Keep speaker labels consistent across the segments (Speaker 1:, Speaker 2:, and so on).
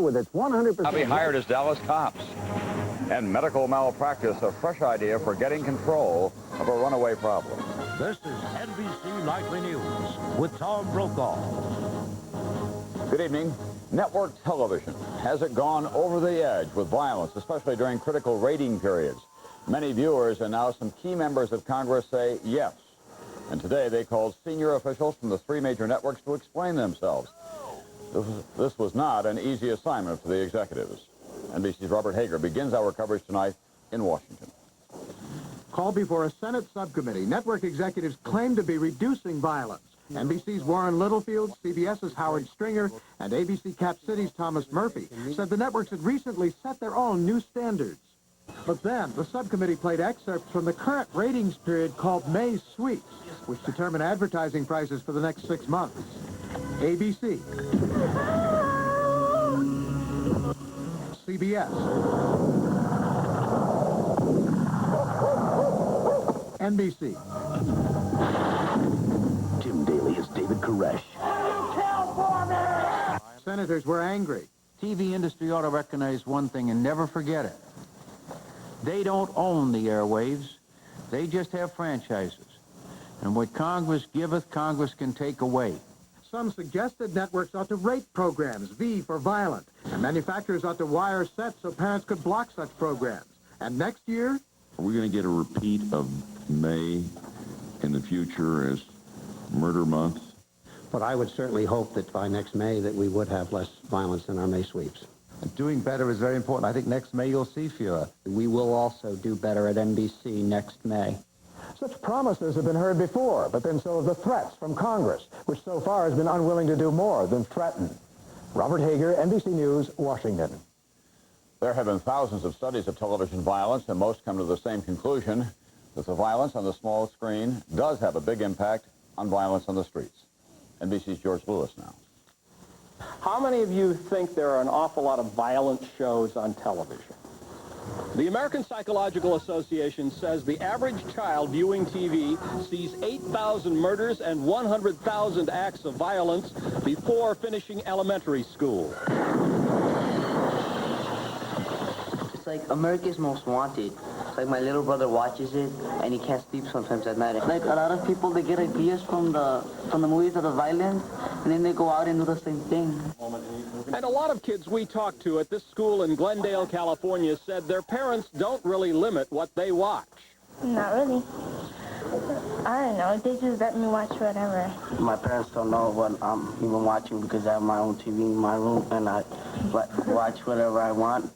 Speaker 1: with its 100%...
Speaker 2: Now be hired as Dallas cops. And medical malpractice, a fresh idea for getting control of a runaway problem.
Speaker 3: This is NBC Nightly News with Tom Brokaw.
Speaker 2: Good evening. Network television. Has it gone over the edge with violence, especially during critical rating periods? Many viewers and now some key members of Congress say yes. And today they called senior officials from the three major networks to explain themselves. This was not an easy assignment for the executives. NBC's Robert Hager begins our coverage tonight in Washington.
Speaker 4: Called before a Senate subcommittee, network executives claim to be reducing violence. NBC's Warren Littlefield, CBS's Howard Stringer, and ABC Cap City's Thomas Murphy said the networks had recently set their own new standards. But then, the subcommittee played excerpts from the current ratings period called May Sweeps, which determine advertising prices for the next 6 months. ABC, CBS, NBC.
Speaker 3: Tim Daly is David Koresh.
Speaker 4: Senators were angry.
Speaker 5: TV industry ought to recognize one thing and never forget it. They don't own the airwaves. They just have franchises. And what Congress giveth, Congress can take away.
Speaker 4: Some suggested networks ought to rate programs, V for violent, and manufacturers ought to wire sets so parents could block such programs. And next year?
Speaker 6: Are we going to get a repeat of May in the future as murder month?
Speaker 1: But I would certainly hope that by next May that we would have less violence in our May sweeps.
Speaker 5: Doing better is very important. I think next May you'll see fewer.
Speaker 7: We will also do better at NBC next May.
Speaker 1: Such promises have been heard before, but then so have the threats from Congress, which so far has been unwilling to do more than threaten. Robert Hager, NBC News, Washington.
Speaker 2: There have been thousands of studies of television violence, and most come to the same conclusion, that the violence on the small screen does have a big impact on violence on the streets. NBC's George Lewis now.
Speaker 8: How many of you think there are an awful lot of violent shows on television? The American Psychological Association says the average child viewing TV sees 8,000 murders and 100,000 acts of violence before finishing elementary school.
Speaker 9: It's like America's Most Wanted. It's like my little brother watches it, and he can't sleep sometimes at night. Like a lot of people, they get ideas from the movies of the violence, and then they go out and do the same thing.
Speaker 8: And a lot of kids we talked to at this school in Glendale, California, said their parents don't really limit what they watch.
Speaker 10: Not really. I don't know. They just let me watch whatever.
Speaker 9: My parents don't know what I'm even watching because I have my own TV in my room, and I watch whatever I want.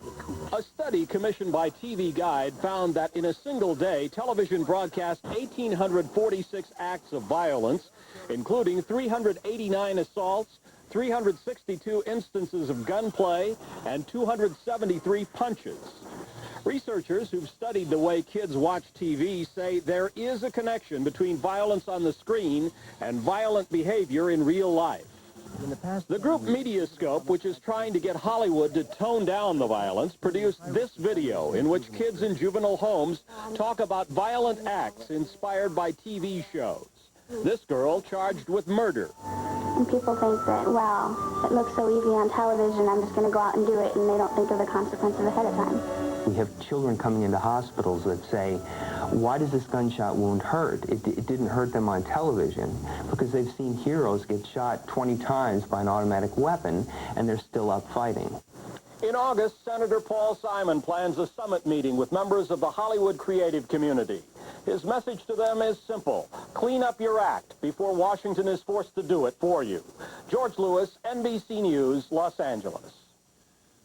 Speaker 8: A study commissioned by TV Guide found that in a single day, television broadcast 1,846 acts of violence, including 389 assaults, 362 instances of gunplay, and 273 punches. Researchers who've studied the way kids watch TV say there is a connection between violence on the screen and violent behavior in real life. The group Mediascope, which is trying to get Hollywood to tone down the violence, produced this video in which kids in juvenile homes talk about violent acts inspired by TV shows. This girl charged with murder.
Speaker 10: And people think that, wow, it looks so easy on television, I'm just going to go out and do it, and they don't think of the consequences ahead of time.
Speaker 7: We have children coming into hospitals that say, why does this gunshot wound hurt? It didn't hurt them on television because they've seen heroes get shot 20 times by an automatic weapon and they're still up fighting.
Speaker 8: In August, Senator Paul Simon plans a summit meeting with members of the Hollywood creative community. His message to them is simple. Clean up your act before Washington is forced to do it for you. George Lewis, NBC News, Los Angeles.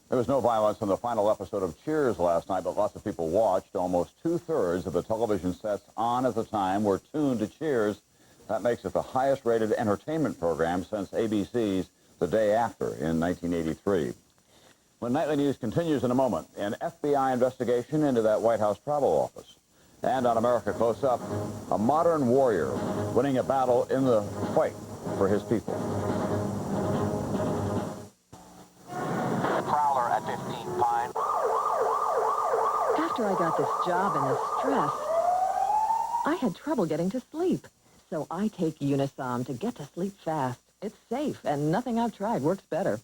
Speaker 2: There was no violence in the final episode of Cheers last night, but lots of people watched. Almost two-thirds of the television sets on at the time were tuned to Cheers. That makes it the highest-rated entertainment program since ABC's The Day After in 1983. When Nightly News continues in a moment, an FBI investigation into that White House travel office. And on America Close Up, a modern warrior winning a battle in the fight for his people.
Speaker 11: Prowler at 15 Pine.
Speaker 12: After I got this job and the stress, I had trouble getting to sleep. So I take Unisom to get to sleep fast. It's safe, and nothing I've tried works better.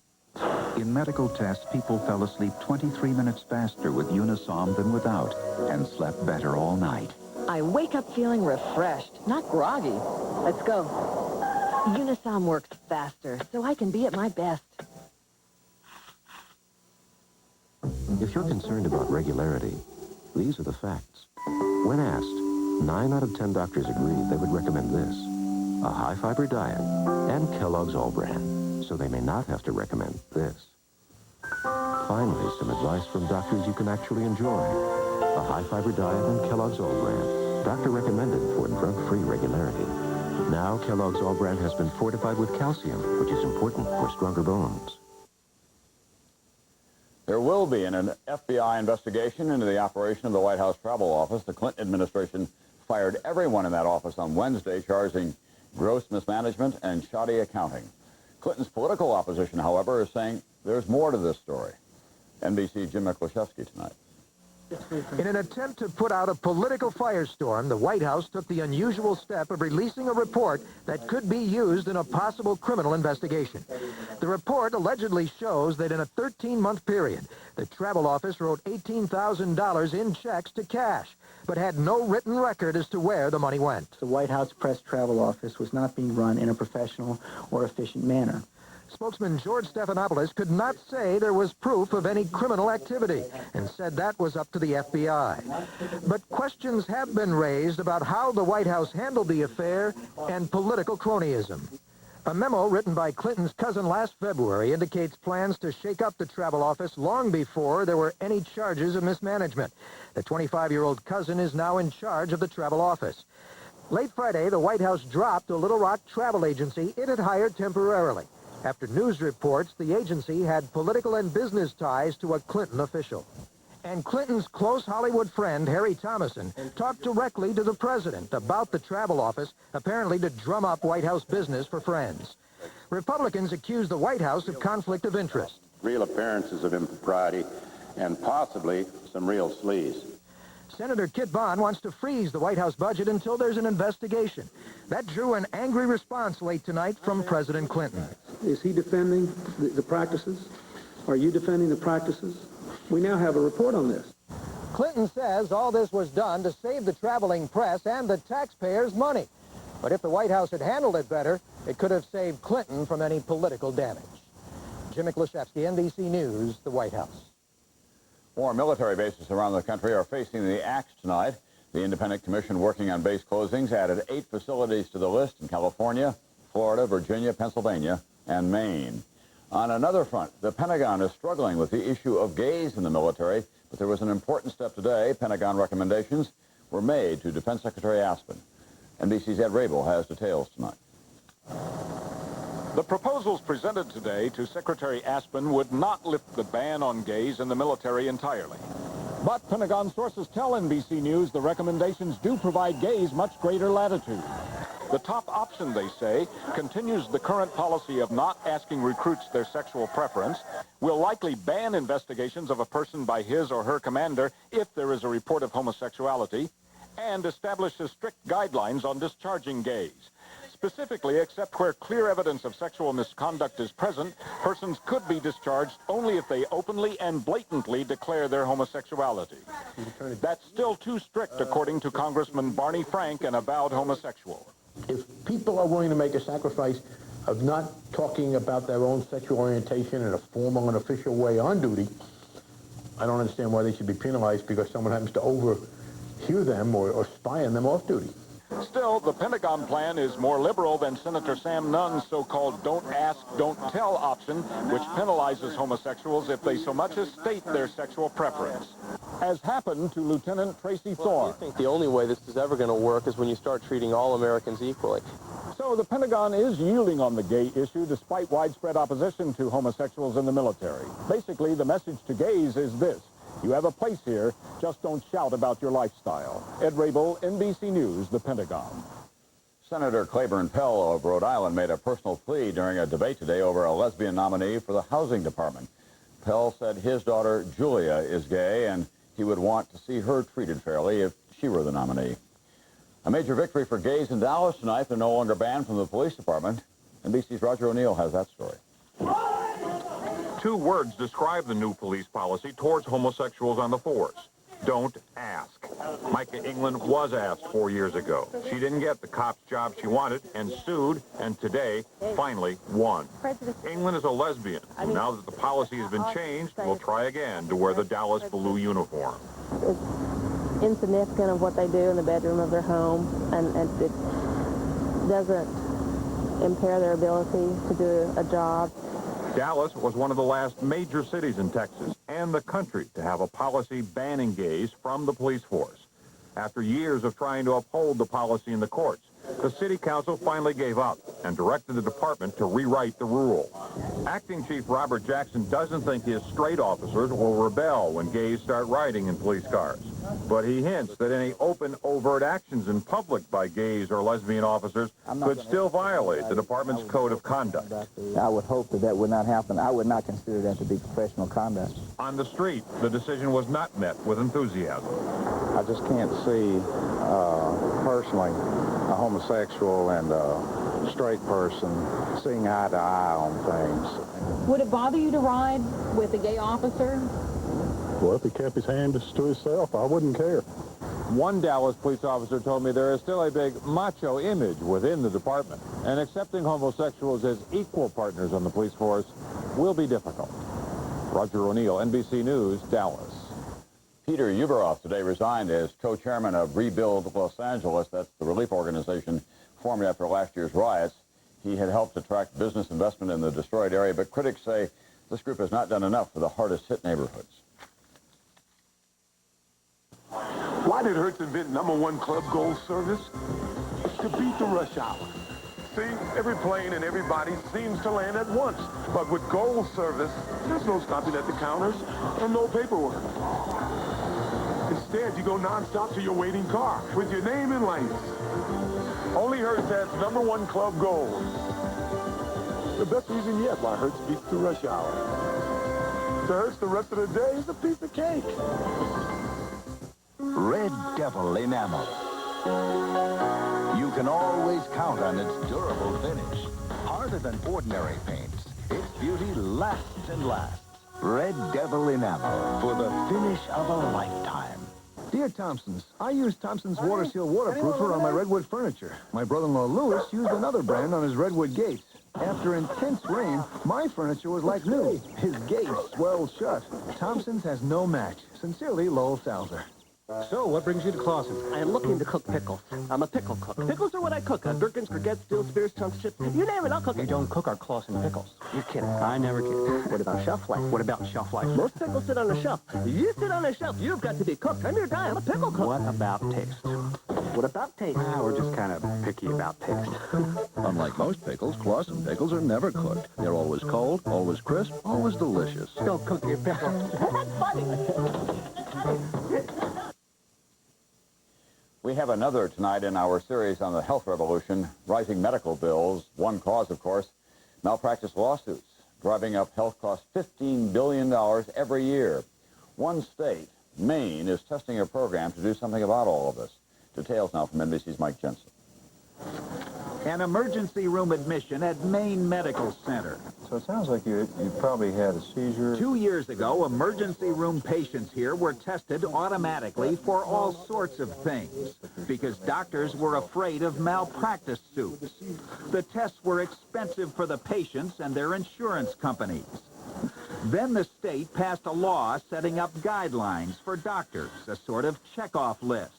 Speaker 11: In medical tests, people fell asleep 23 minutes faster with Unisom than without, and slept better all night.
Speaker 12: I wake up feeling refreshed, not groggy. Let's go. Unisom works faster, so I can be at my best.
Speaker 13: If you're concerned about regularity, these are the facts. When asked, 9 out of 10 doctors agreed they would recommend this: a high-fiber diet and Kellogg's All-Bran, so they may not have to recommend this. Finally, some advice from doctors you can actually enjoy. A high-fiber diet and Kellogg's All-Bran, doctor recommended for drug-free regularity. Now, Kellogg's All-Bran has been fortified with calcium, which is important for stronger bones.
Speaker 2: There will be an FBI investigation into the operation of the White House Travel Office. The Clinton administration fired everyone in that office on Wednesday, charging gross mismanagement and shoddy accounting. Clinton's political opposition, however, is saying there's more to this story. NBC Jim Miklashevsky tonight.
Speaker 1: In an attempt to put out a political firestorm, the White House took the unusual step of releasing a report that could be used in a possible criminal investigation. The report allegedly shows that in a 13-month period, the travel office wrote $18,000 in checks to cash, but had no written record as to where the money went.
Speaker 14: The White House Press Travel Office was not being run in a professional or efficient manner.
Speaker 1: Spokesman George Stephanopoulos could not say there was proof of any criminal activity and said that was up to the FBI. But questions have been raised about how the White House handled the affair and political cronyism. A memo written by Clinton's cousin last February indicates plans to shake up the travel office long before there were any charges of mismanagement. The 25-year-old cousin is now in charge of the travel office. Late Friday, the White House dropped a Little Rock travel agency it had hired temporarily. After news reports, the agency had political and business ties to a Clinton official. And Clinton's close Hollywood friend, Harry Thomason, talked directly to the president about the travel office, apparently to drum up White House business for friends. Republicans accuse the White House of conflict of interest.
Speaker 15: Real appearances of impropriety and possibly some real sleaze.
Speaker 1: Senator Kit Bond wants to freeze the White House budget until there's an investigation. That drew an angry response late tonight from President Clinton.
Speaker 16: Is he defending the practices? Are you defending the practices? We now have a report on this.
Speaker 1: Clinton says all this was done to save the traveling press and the taxpayers' money. But if the White House had handled it better, it could have saved Clinton from any political damage. Jim Miklashevsky, NBC News, the White House.
Speaker 2: More military bases around the country are facing the axe tonight. The independent commission working on base closings added 8 facilities to the list in California, Florida, Virginia, Pennsylvania, and Maine. On another front, the Pentagon is struggling with the issue of gays in the military, but there was an important step today. Pentagon recommendations were made to Defense Secretary Aspen. NBC's Ed Rabel has details tonight.
Speaker 17: The proposals presented today to Secretary Aspen would not lift the ban on gays in the military entirely.
Speaker 8: But Pentagon sources tell NBC News the recommendations do provide gays much greater latitude.
Speaker 17: The top option, they say, continues the current policy of not asking recruits their sexual preference, will likely ban investigations of a person by his or her commander if there is a report of homosexuality, and establishes strict guidelines on discharging gays. Specifically, except where clear evidence of sexual misconduct is present, persons could be discharged only if they openly and blatantly declare their homosexuality. That's still too strict, according to Congressman Barney Frank, an avowed homosexual.
Speaker 18: If people are willing to make a sacrifice of not talking about their own sexual orientation in a formal and official way on duty, I don't understand why they should be penalized because someone happens to overhear them or spy on them off duty.
Speaker 17: Still, the Pentagon plan is more liberal than Senator Sam Nunn's so-called don't ask, don't tell option, which penalizes homosexuals if they so much as state their sexual preference.
Speaker 8: As happened to Lieutenant Tracy Thorne.
Speaker 19: I think the only way this is ever going to work is when you start treating all Americans equally.
Speaker 8: So the Pentagon is yielding on the gay issue despite widespread opposition to homosexuals in the military. Basically, the message to gays is this: you have a place here, just don't shout about your lifestyle. Ed Rabel, NBC News, the Pentagon.
Speaker 2: Senator Claiborne Pell of Rhode Island made a personal plea during a debate today over a lesbian nominee for the Housing Department. Pell said his daughter, Julia, is gay, and he would want to see her treated fairly if she were the nominee. A major victory for gays in Dallas tonight. They're no longer banned from the police department. NBC's Roger O'Neill has that story.
Speaker 17: Two words describe the new police policy towards homosexuals on the force. Don't ask. Micah England was asked 4 years ago. She didn't get the cop's job she wanted and sued, and today finally won. England is a lesbian, who, now that the policy has been changed, will try again to wear the Dallas blue uniform.
Speaker 20: It's insignificant of what they do in the bedroom of their home, and it doesn't impair their ability to do a job.
Speaker 17: Dallas was one of the last major cities in Texas and the country to have a policy banning gays from the police force. After years of trying to uphold the policy in the courts, the city council finally gave up and directed the department to rewrite the rule. Acting Chief Robert Jackson doesn't think his straight officers will rebel when gays start riding in police cars. But he hints that any open, overt actions in public by gays or lesbian officers could still violate the department's code of conduct.
Speaker 21: I would hope that that would not happen. I would not consider that to be professional conduct.
Speaker 17: On the street, the decision was not met with enthusiasm.
Speaker 22: I just can't see, personally, a homosexual and a straight person seeing eye to eye on things.
Speaker 23: Would it bother you to ride with a gay officer?
Speaker 24: Well, if he kept his hand to himself, I wouldn't care.
Speaker 17: One Dallas police officer told me there is still a big macho image within the department, and accepting homosexuals as equal partners on the police force will be difficult. Roger O'Neill, NBC News, Dallas.
Speaker 2: Peter Uberoff today resigned as co-chairman of Rebuild Los Angeles. That's the relief organization formed after last year's riots. He had helped attract business investment in the destroyed area, but critics say this group has not done enough for the hardest hit neighborhoods.
Speaker 25: Why did Hertz invent #1 Club Gold service? To beat the rush hour. See, every plane and everybody seems to land at once. But with Gold service, there's no stopping at the counters and no paperwork. Instead, you go nonstop to your waiting car with your name in lights. Only Hertz has #1 Club Gold. The best reason yet why Hertz beats the rush hour. To Hertz, the rest of the day is a piece of cake.
Speaker 26: Red Devil enamel. You can always count on its durable finish. Harder than ordinary paints, its beauty lasts and lasts. Red Devil enamel for the finish of a lifetime.
Speaker 27: Dear Thompsons, I used Thompson's Water Seal waterproofer on my redwood furniture. My brother-in-law Louis used another brand on his redwood gates. After intense rain, my furniture was like new. His gates swelled shut. Thompson's has no match. Sincerely, Lowell Salzer.
Speaker 28: So, what brings you to Clausen?
Speaker 29: I am looking to cook pickles. I'm a pickle cook. Pickles are what I cook. Gherkins, crickets, dill, spears, chunks, chips. You name it, I'll cook it.
Speaker 28: You don't cook our Clausen pickles.
Speaker 29: You're kidding.
Speaker 28: I never kid.
Speaker 29: What about shelf life?
Speaker 28: What about shelf life?
Speaker 29: Most pickles sit on a shelf. You sit on a shelf. You've got to be cooked. I'm your guy. I'm a pickle cook.
Speaker 28: What about taste?
Speaker 29: What about taste?
Speaker 28: We're just kind of picky about taste.
Speaker 30: Unlike most pickles, Clausen pickles are never cooked. They're always cold, always crisp, always delicious.
Speaker 29: Don't cook your pickles. That's funny.
Speaker 2: We have another tonight in our series on the health revolution, rising medical bills. One cause, of course, malpractice lawsuits, driving up health costs $15 billion every year. One state, Maine, is testing a program to do something about all of this. Details now from NBC's Mike Jensen.
Speaker 31: An emergency room admission at Maine Medical Center.
Speaker 32: So it sounds like you probably had a seizure.
Speaker 31: 2 years ago, emergency room patients here were tested automatically for all sorts of things because doctors were afraid of malpractice suits. The tests were expensive for the patients and their insurance companies. Then the state passed a law setting up guidelines for doctors, a sort of checkoff list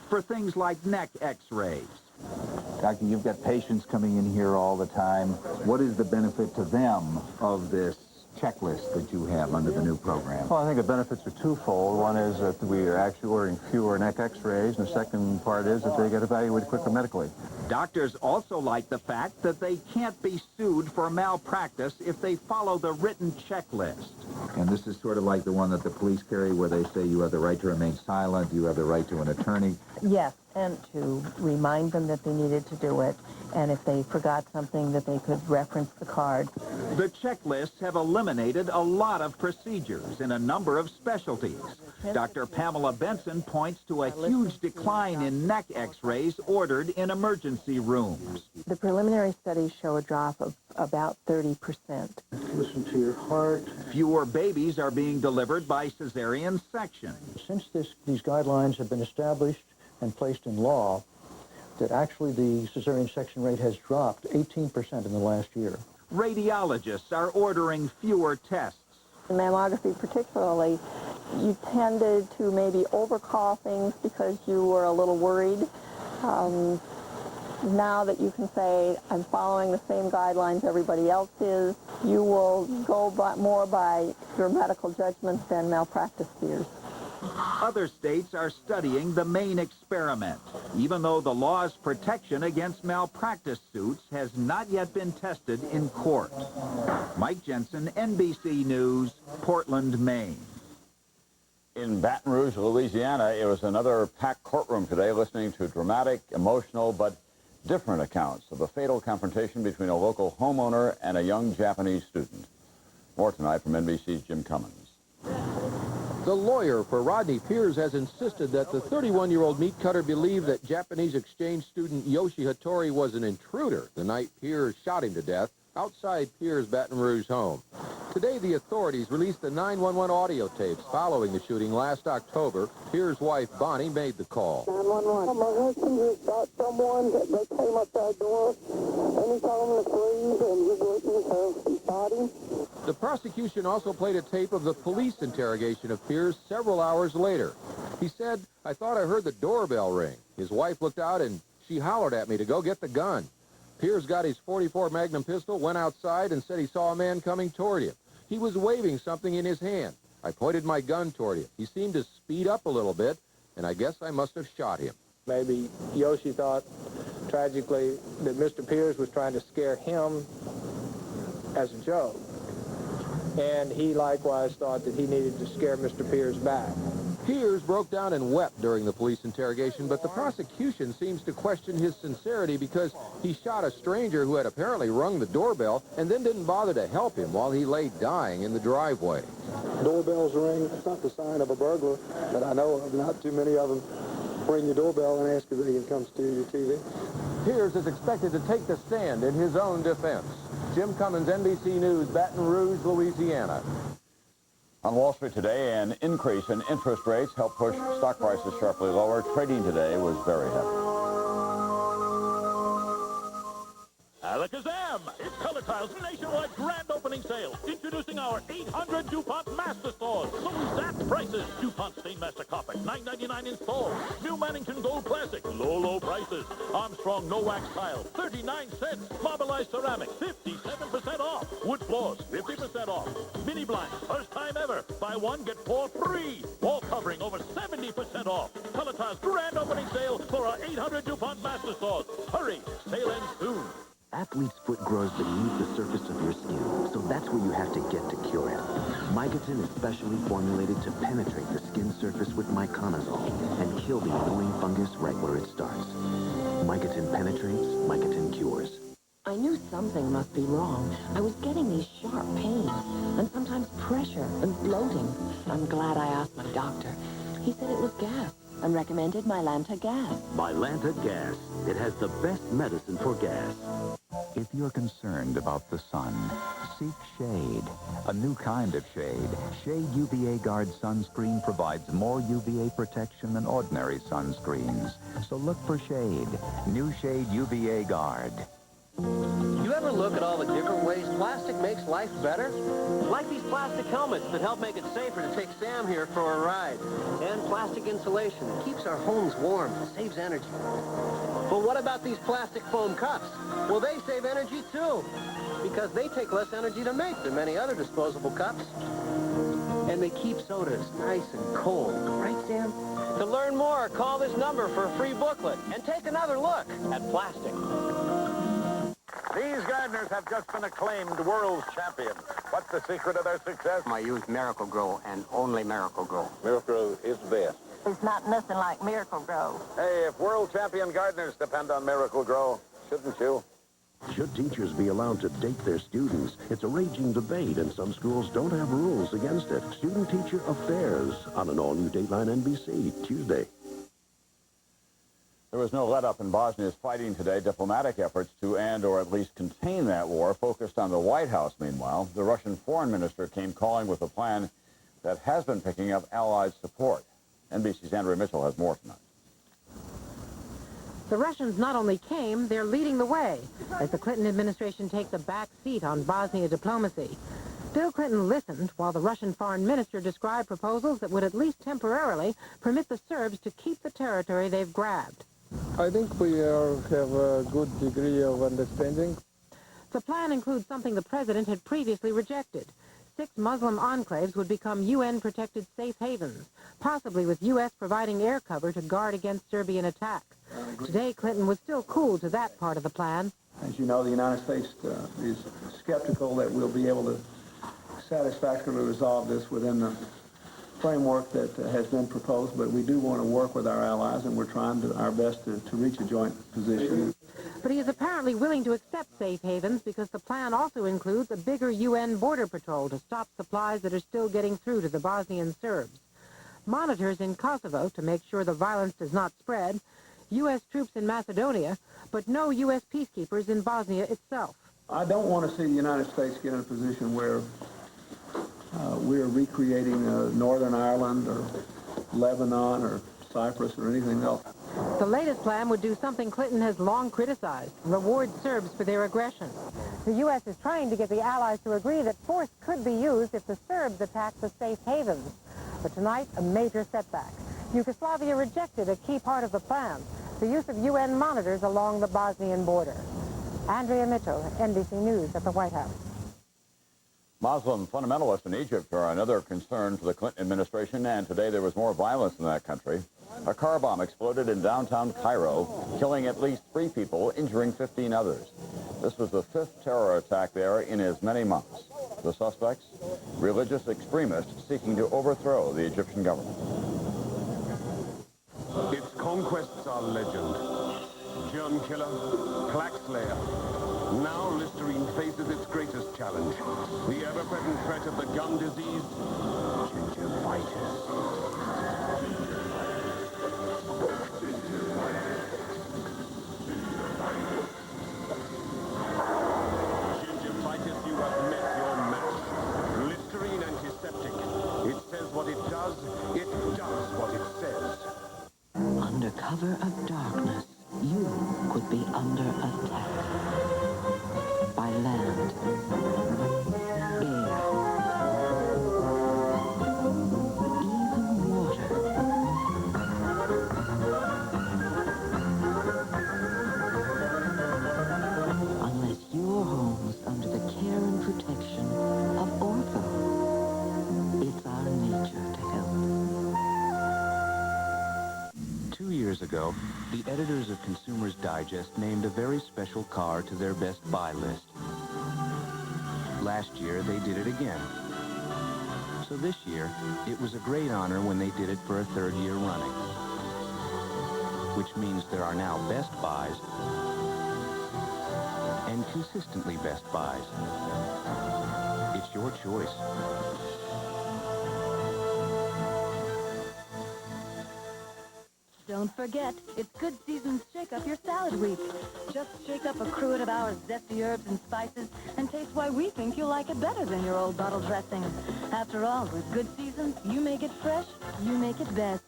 Speaker 31: for things like neck x-rays. Doctor, you've got patients coming in here all the time. What is the benefit to them of this checklist that you have under the new program?
Speaker 32: Well, I think the benefits are twofold. One is that we are actually ordering fewer neck x-rays, and the second part is that they get evaluated quicker medically.
Speaker 31: Doctors also like the fact that they can't be sued for malpractice if they follow the written checklist. And this is sort of like the one that the police carry where they say you have the right to remain silent, you have the right to an attorney.
Speaker 12: Yes, and to remind them that they needed to do it, and if they forgot something that they could reference the card.
Speaker 31: The checklists have eliminated a lot of procedures in a number of specialties. Dr. Pamela Benson points to a huge decline in neck x-rays ordered in emergency rooms.
Speaker 12: The preliminary studies show a drop of
Speaker 20: about 30%.
Speaker 32: Listen to your heart. Fewer babies are being delivered by cesarean section.
Speaker 27: Since these guidelines have been established and placed in law, that actually the cesarean section rate has dropped 18% in the last year.
Speaker 31: Radiologists are ordering fewer tests.
Speaker 20: Mammography particularly, you tended to maybe overcall things because you were a little worried. Now that you can say, I'm following the same guidelines everybody else is, you will go more by your medical judgment than malpractice fears.
Speaker 31: Other states are studying the Maine experiment, even though the law's protection against malpractice suits has not yet been tested in court. Mike Jensen, NBC News, Portland, Maine.
Speaker 2: In Baton Rouge, Louisiana, it was another packed courtroom today listening to dramatic, emotional, but different accounts of a fatal confrontation between a local homeowner and a young Japanese student. More tonight from NBC's Jim Cummins.
Speaker 3: The lawyer for Rodney Piers has insisted that the 31-year-old meat cutter believed that Japanese exchange student Yoshi Hattori was an intruder the night Piers shot him to death outside Piers' Baton Rouge home. Today, the authorities released the 911 audio tapes following the shooting last October. Piers' wife, Bonnie, made the call.
Speaker 4: 911. My husband just shot someone. They came up that door, and he told him to freeze, and he wouldn't, so he shot him.
Speaker 3: The prosecution also played a tape of the police interrogation of Piers several hours later. He said, I thought I heard the doorbell ring. His wife looked out, and she hollered at me to go get the gun. Piers got his .44 Magnum pistol, went outside, and said he saw a man coming toward him. He was waving something in his hand. I pointed my gun toward him. He seemed to speed up a little bit, and I guess I must have shot him.
Speaker 5: Maybe Yoshi thought, tragically, that Mr. Piers was trying to scare him as a joke. And he likewise thought that he needed to scare Mr. Piers back.
Speaker 3: Piers broke down and wept during the police interrogation, but the prosecution seems to question his sincerity because he shot a stranger who had apparently rung the doorbell and then didn't bother to help him while he lay dying in the driveway.
Speaker 5: Doorbells ring. It's not the sign of a burglar that I know of. Not too many of them ring your doorbell and ask if they can come steal your TV.
Speaker 3: Piers is expected to take the stand in his own defense. Jim Cummins, NBC News, Baton Rouge, Louisiana.
Speaker 2: On Wall Street today, an increase in interest rates helped push stock prices sharply lower. Trading today was very heavy.
Speaker 6: Alakazam! It's Color Tile's nationwide grand opening sale. Introducing our 800 DuPont Master Stores. So zapped prices. DuPont Stainmaster Copper, $9.99 in store. New Mannington Gold Classic, low prices. Armstrong No Wax Tile, 39 cents. Marbleized Ceramic, 57% off. Wood floors, 50% off. Mini blinds, first time ever. Buy one, get four free. Wall covering, over 70% off. Color Tile's grand opening sale for our 800 DuPont Master Stores. Hurry, sale ends soon.
Speaker 7: Athlete's foot grows beneath the surface of your skin, so that's where you have to get to cure it. Mycotin is specially formulated to penetrate the skin surface with miconazole and kill the annoying fungus right where it starts. Mycotin penetrates, Mycotin cures.
Speaker 12: I knew something must be wrong. I was getting these sharp pains, and sometimes pressure and bloating. I'm glad I asked my doctor. He said it was gas and recommended Mylanta Gas.
Speaker 9: Mylanta Gas. It has the best medicine for gas.
Speaker 31: If you're concerned about the sun, seek shade. A new kind of shade. Shade UVA Guard sunscreen provides more UVA protection than ordinary sunscreens. So look for shade. New Shade UVA Guard.
Speaker 29: You ever look at all the different ways plastic makes life better? Like these plastic helmets that help make it safer to take Sam here for a ride. And plastic insulation that keeps our homes warm and saves energy. But what about these plastic foam cups? Well, they save energy too, because they take less energy to make than many other disposable cups. And they keep sodas nice and cold. Right, Sam? To learn more, call this number for a free booklet and take another look at plastic.
Speaker 10: These gardeners have just been acclaimed world champions. What's the secret of their success?
Speaker 28: I use Miracle Grow and only Miracle Grow.
Speaker 10: Miracle Grow is the best.
Speaker 11: There's not nothing like Miracle Grow.
Speaker 10: Hey, if world champion gardeners depend on Miracle Grow, shouldn't you?
Speaker 13: Should teachers be allowed to date their students? It's a raging debate, and some schools don't have rules against it. Student-teacher affairs on an all-new Dateline NBC Tuesday.
Speaker 2: There was no let-up in Bosnia's fighting today. Diplomatic efforts to end or at least contain that war focused on the White House. Meanwhile, the Russian foreign minister came calling with a plan that has been picking up Allied support. NBC's Andrea Mitchell has more tonight.
Speaker 1: The Russians not only came, they're leading the way as the Clinton administration takes a back seat on Bosnia diplomacy. Bill Clinton listened while the Russian foreign minister described proposals that would at least temporarily permit the Serbs to keep the territory they've grabbed.
Speaker 5: I think we have a good degree of understanding.
Speaker 1: The plan includes something the president had previously rejected. 6 Muslim enclaves would become UN-protected safe havens, possibly with U.S. providing air cover to guard against Serbian attack. Today, Clinton was still cool to that part of the plan.
Speaker 8: As you know, the United States is skeptical that we'll be able to satisfactorily resolve this within the framework that has been proposed, but we do want to work with our allies, and we're trying our best to reach a joint position.
Speaker 1: But he is apparently willing to accept safe havens because the plan also includes a bigger UN border patrol to stop supplies that are still getting through to the Bosnian Serbs. Monitors in Kosovo to make sure the violence does not spread, U.S. troops in Macedonia, but no U.S. peacekeepers in Bosnia itself.
Speaker 8: I don't want to see the United States get in a position where we're recreating Northern Ireland or Lebanon or Cyprus or anything else.
Speaker 1: The latest plan would do something Clinton has long criticized, reward Serbs for their aggression. The U.S. is trying to get the Allies to agree that force could be used if the Serbs attack the safe havens. But tonight, a major setback. Yugoslavia rejected a key part of the plan, the use of UN monitors along the Bosnian border. Andrea Mitchell, NBC News at the White House.
Speaker 2: Muslim fundamentalists in Egypt are another concern for the Clinton administration, and today there was more violence in that country. A car bomb exploded in downtown Cairo, killing at least 3 people, injuring 15 others. This was the 5th terror attack there in as many months. The suspects, religious extremists seeking to overthrow the Egyptian government.
Speaker 25: Its conquests are legend. Germ killer, plaque slayer. Now Listerine faces its greatest challenge. The ever-present threat of the gum disease, gingivitis. Gingivitis, you have met your match. Listerine antiseptic. It says what it does what it says.
Speaker 12: Under cover of darkness, you could be under attack. By land, air, even water. Unless your home's under the care and protection of Ortho. It's our nature to help.
Speaker 7: 2 years ago, the editors of Consumer's Digest named a very special car to their Best Buy list. Last year, they did it again. So this year, it was a great honor when they did it for a 3rd year running. Which means there are now Best Buys and consistently Best Buys. It's your choice.
Speaker 14: Don't forget, it's Good Season's Shake Up Your Salad Week. Just shake up a cruet of our zesty herbs and spices and taste why we think you'll like it better than your old bottle dressing. After all, with Good Seasons, you make it fresh, you make it best.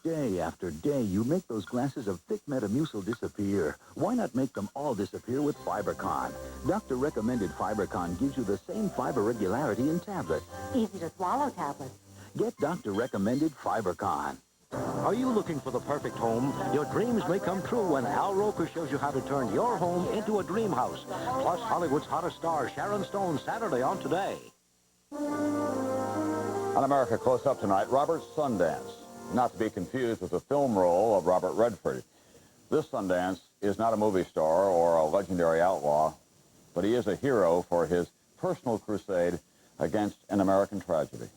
Speaker 30: Day after day, you make those glasses of thick Metamucil disappear. Why not make them all disappear with FiberCon? Doctor-recommended FiberCon gives you the same fiber regularity in tablets.
Speaker 14: Easy to swallow tablets.
Speaker 30: Get doctor-recommended FiberCon.
Speaker 9: Are you looking for the perfect home? Your dreams may come true when Al Roker shows you how to turn your home into a dream house. Plus Hollywood's hottest star, Sharon Stone, Saturday on Today.
Speaker 2: On America Close Up tonight, Robert Sundance. Not to be confused with the film role of Robert Redford. This Sundance is not a movie star or a legendary outlaw, but he is a hero for his personal crusade against an American tragedy.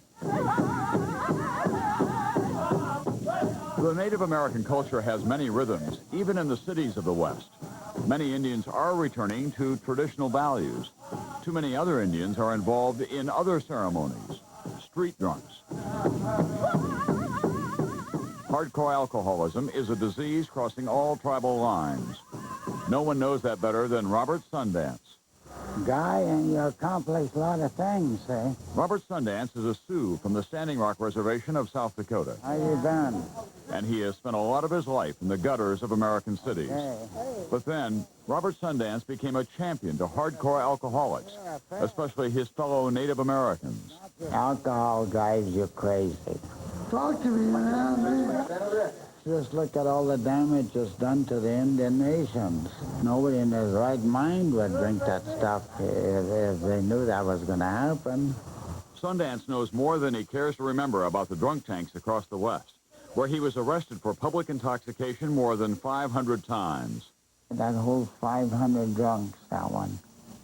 Speaker 2: The Native American culture has many rhythms, even in the cities of the West. Many Indians are returning to traditional values. Too many other Indians are involved in other ceremonies, street drunks. Hardcore alcoholism is a disease crossing all tribal lines. No one knows that better than Robert Sundance.
Speaker 15: Guy, and you accomplished a lot of things, eh?
Speaker 2: Robert Sundance is a Sioux from the Standing Rock Reservation of South Dakota.
Speaker 15: How you been?
Speaker 2: And he has spent a lot of his life in the gutters of American cities.
Speaker 15: Hey.
Speaker 2: But then, Robert Sundance became a champion to hardcore alcoholics, especially his fellow Native Americans.
Speaker 15: Alcohol drives you crazy.
Speaker 4: Talk to me, man.
Speaker 15: Just look at all the damage it's done to the Indian nations. Nobody in his right mind would drink that stuff if they knew that was going to happen.
Speaker 2: Sundance knows more than he cares to remember about the drunk tanks across the West, where he was arrested for public intoxication more than 500 times.
Speaker 15: That whole 500 drunks, that one.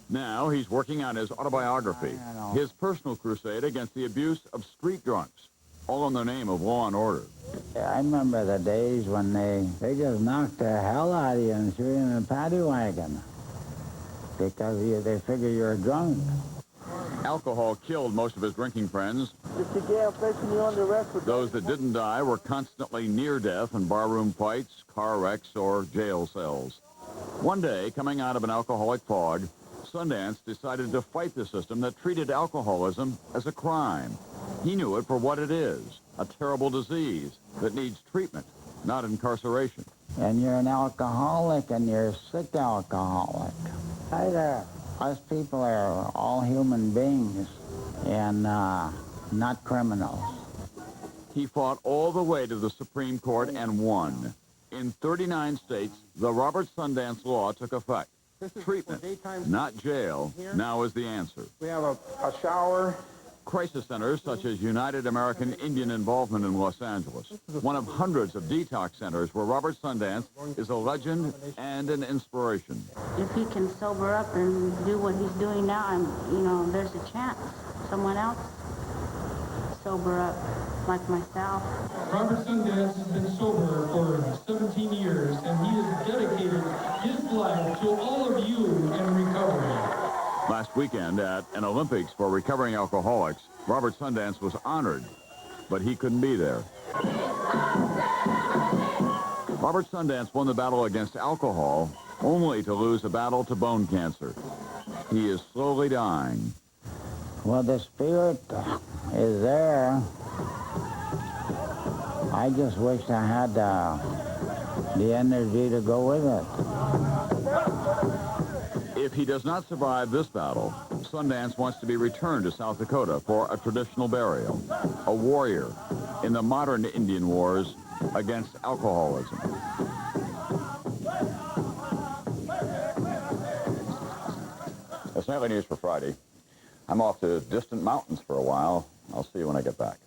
Speaker 2: Now he's working on his autobiography, his personal crusade against the abuse of street drunks, all in the name of law and order.
Speaker 15: I remember the days when they just knocked the hell out of you and threw you in a paddy wagon because they figure you're drunk.
Speaker 2: Alcohol killed most of his drinking friends.
Speaker 4: Just again, placing you under arrest for...
Speaker 2: Those that didn't die were constantly near death in barroom fights, car wrecks, or jail cells. One day, coming out of an alcoholic fog, Sundance decided to fight the system that treated alcoholism as a crime. He knew it for what it is, a terrible disease that needs treatment, not incarceration.
Speaker 15: And you're an alcoholic and you're a sick alcoholic. Hi there. Us people are all human beings and not criminals.
Speaker 2: He fought all the way to the Supreme Court and won. In 39 states, the Robert Sundance law took effect. Treatment, not jail, now is the answer.
Speaker 5: We have a shower.
Speaker 2: Crisis centers such as United American Indian Involvement in Los Angeles, one of hundreds of detox centers where Robert Sundance is a legend and an inspiration.
Speaker 16: If he can sober up and do what he's doing now, there's a chance someone else sober up like myself.
Speaker 17: Robert Sundance has been sober for 17 years, and he has dedicated his life to all of you in recovery.
Speaker 2: Last weekend at an Olympics for recovering alcoholics, Robert Sundance was honored, but he couldn't be there. Robert Sundance won the battle against alcohol only to lose the battle to bone cancer. He is slowly dying.
Speaker 15: Well, the spirit is there. I just wish I had the energy to go with it.
Speaker 2: If he does not survive this battle, Sundance wants to be returned to South Dakota for a traditional burial, a warrior in the modern Indian wars against alcoholism. That's Nightly News for Friday. I'm off to distant mountains for a while. I'll see you when I get back.